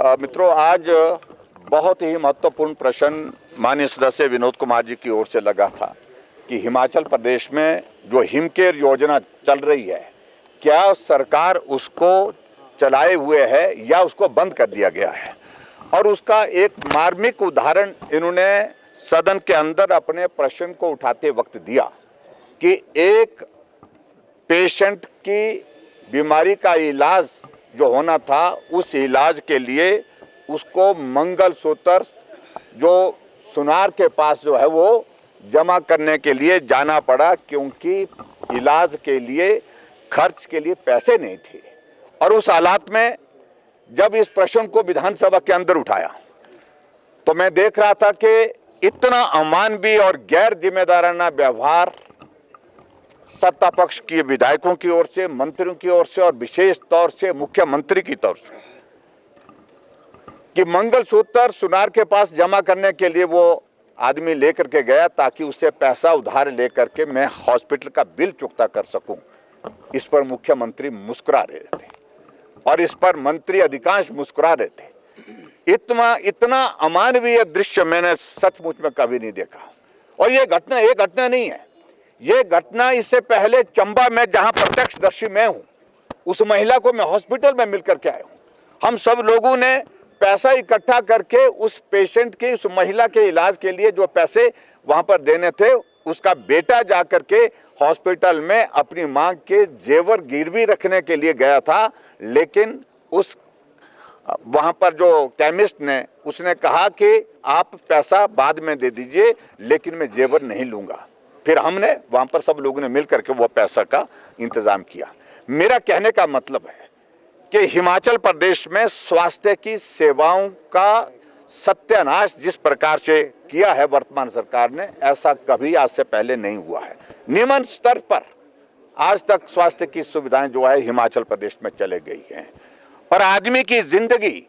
मित्रों, आज बहुत ही महत्वपूर्ण प्रश्न माननीय सदस्य विनोद कुमार जी की ओर से लगा था कि हिमाचल प्रदेश में जो हिमकेयर योजना चल रही है, क्या सरकार उसको चलाए हुए है या उसको बंद कर दिया गया है। और उसका एक मार्मिक उदाहरण इन्होंने सदन के अंदर अपने प्रश्न को उठाते वक्त दिया कि एक पेशेंट की बीमारी का इलाज जो होना था, उस इलाज के लिए उसको मंगलसूत्र जो सुनार के पास जो है वो जमा करने के लिए जाना पड़ा, क्योंकि इलाज के लिए खर्च के लिए पैसे नहीं थे। और उस हालात में जब इस प्रश्न को विधानसभा के अंदर उठाया तो मैं देख रहा था कि इतना अमानवीय और गैर जिम्मेदाराना व्यवहार सत्ता पक्ष के विधायकों की ओर से, मंत्रियों की ओर से और विशेष तौर से मुख्यमंत्री की तरफ से, कि मंगलसूत्र सुनार के पास जमा करने के लिए वो आदमी लेकर के गया ताकि उससे पैसा उधार लेकर के मैं हॉस्पिटल का बिल चुकता कर सकूं। इस पर मुख्यमंत्री मुस्कुरा रहे थे और इस पर मंत्री अधिकांश मुस्कुरा रहे थे। इतना अमानवीय दृश्य मैंने सचमुच में कभी नहीं देखा। और ये घटना एक घटना नहीं है, ये घटना इससे पहले चंबा में, जहां प्रत्यक्षदर्शी मैं हूं, उस महिला को मैं हॉस्पिटल में मिलकर के आया हूं। हम सब लोगों ने पैसा इकट्ठा करके उस पेशेंट के, उस महिला के इलाज के लिए जो पैसे वहां पर देने थे, उसका बेटा जाकर के हॉस्पिटल में अपनी मां के जेवर गिरवी रखने के लिए गया था। लेकिन उस वहां पर जो केमिस्ट ने, उसने कहा कि आप पैसा बाद में दे दीजिए, लेकिन मैं जेवर नहीं लूंगा। फिर हमने वहां पर सब लोगों ने मिलकर के वो पैसा का इंतजाम किया। मेरा कहने का मतलब है कि हिमाचल प्रदेश में स्वास्थ्य की सेवाओं का सत्यानाश जिस प्रकार से किया है वर्तमान सरकार ने, ऐसा कभी आज से पहले नहीं हुआ है। निम्न स्तर पर आज तक स्वास्थ्य की सुविधाएं जो है हिमाचल प्रदेश में चले गई हैं। और आदमी की जिंदगी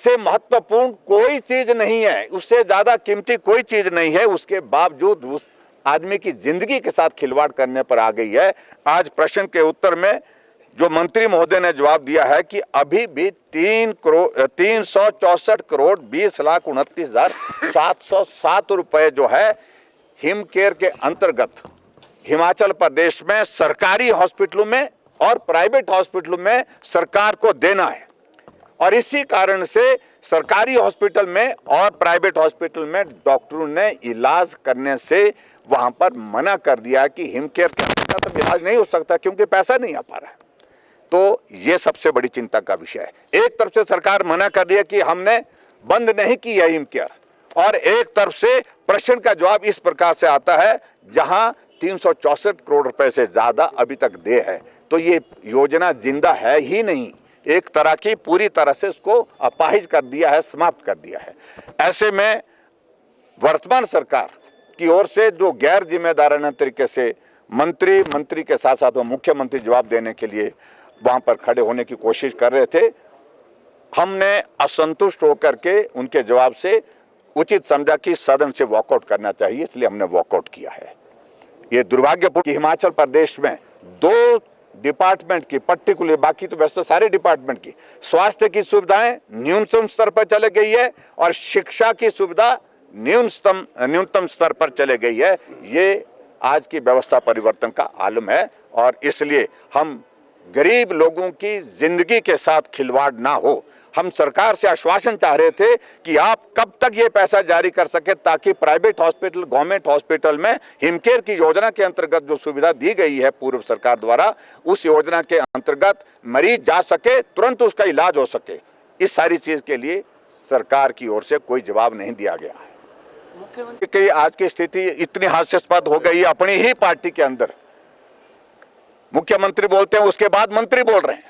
से महत्वपूर्ण कोई चीज नहीं है, उससे ज्यादा कीमती कोई चीज नहीं है। उसके बावजूद उस आदमी की जिंदगी के साथ खिलवाड़ करने पर आ गई है। आज प्रश्न के उत्तर में जो मंत्री महोदय ने जवाब दिया है कि अभी भी 364 करोड़ 20,29,707 रुपए जो है हिमकेयर के अंतर्गत हिमाचल प्रदेश में सरकारी हॉस्पिटलों में और प्राइवेट हॉस्पिटलों में सरकार को देना है। और इसी कारण से सरकारी हॉस्पिटल में और प्राइवेट हॉस्पिटल में डॉक्टरों ने इलाज करने से वहां पर मना कर दिया कि हिमकेयर के अंतर्गत इलाज नहीं हो सकता क्योंकि पैसा नहीं आ पा रहा है। तो ये सबसे बड़ी चिंता का विषय है। एक तरफ से सरकार मना कर रही है कि हमने बंद नहीं की है हिमकेयर, और एक तरफ से प्रश्न का जवाब इस प्रकार से आता है जहां 364 करोड़ रुपए से ज्यादा अभी तक दे है। तो ये योजना जिंदा है ही नहीं, एक तरह की पूरी तरह से इसको अपाहिज कर दिया है, समाप्त कर दिया है। ऐसे में वर्तमान सरकार की ओर से जो गैर जिम्मेदाराना तरीके से मंत्री के साथ साथ मुख्यमंत्री जवाब देने के लिए वहां पर खड़े होने की कोशिश कर रहे थे, हमने असंतुष्ट होकर के उनके जवाब से उचित समझा कि सदन से वॉकआउट करना चाहिए, इसलिए हमने वॉकआउट किया है। ये दुर्भाग्यपूर्ण कि हिमाचल प्रदेश में दो डिपार्टमेंट की, पर्टिकुलर, बाकी तो वैसे तो सारे डिपार्टमेंट की स्वास्थ्य की सुविधाएं न्यूनतम स्तर पर चले गई है और शिक्षा की सुविधा न्यूनतम स्तर पर चले गई है। ये आज की व्यवस्था परिवर्तन का आलम है। और इसलिए हम गरीब लोगों की जिंदगी के साथ खिलवाड़ ना हो, हम सरकार से आश्वासन चाह रहे थे कि आप कब तक ये पैसा जारी कर सके ताकि प्राइवेट हॉस्पिटल, गवर्नमेंट हॉस्पिटल में हिमकेयर की योजना के अंतर्गत जो सुविधा दी गई है पूर्व सरकार द्वारा, उस योजना के अंतर्गत मरीज जा सके, तुरंत उसका इलाज हो सके। इस सारी चीज के लिए सरकार की ओर से कोई जवाब नहीं दिया गया है। मुख्यमंत्री की आज की स्थिति इतनी हास्यास्पद हो गई है अपनी ही पार्टी के अंदर। मुख्यमंत्री बोलते हैं, उसके बाद मंत्री बोल रहे हैं,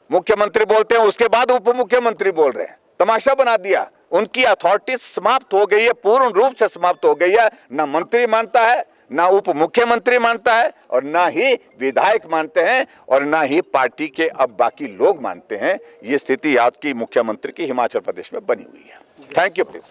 मुख्यमंत्री बोलते हैं, उसके बाद उप मुख्यमंत्री बोल रहे हैं। तमाशा बना दिया। उनकी अथॉरिटी समाप्त हो गई है, पूर्ण रूप से समाप्त हो गई है। ना मंत्री मानता है, ना उप मुख्यमंत्री मानता है, और ना ही विधायक मानते हैं, और ना ही पार्टी के अब बाकी लोग मानते हैं। ये स्थिति आज की मुख्यमंत्री की हिमाचल प्रदेश में बनी हुई है। Thank you please.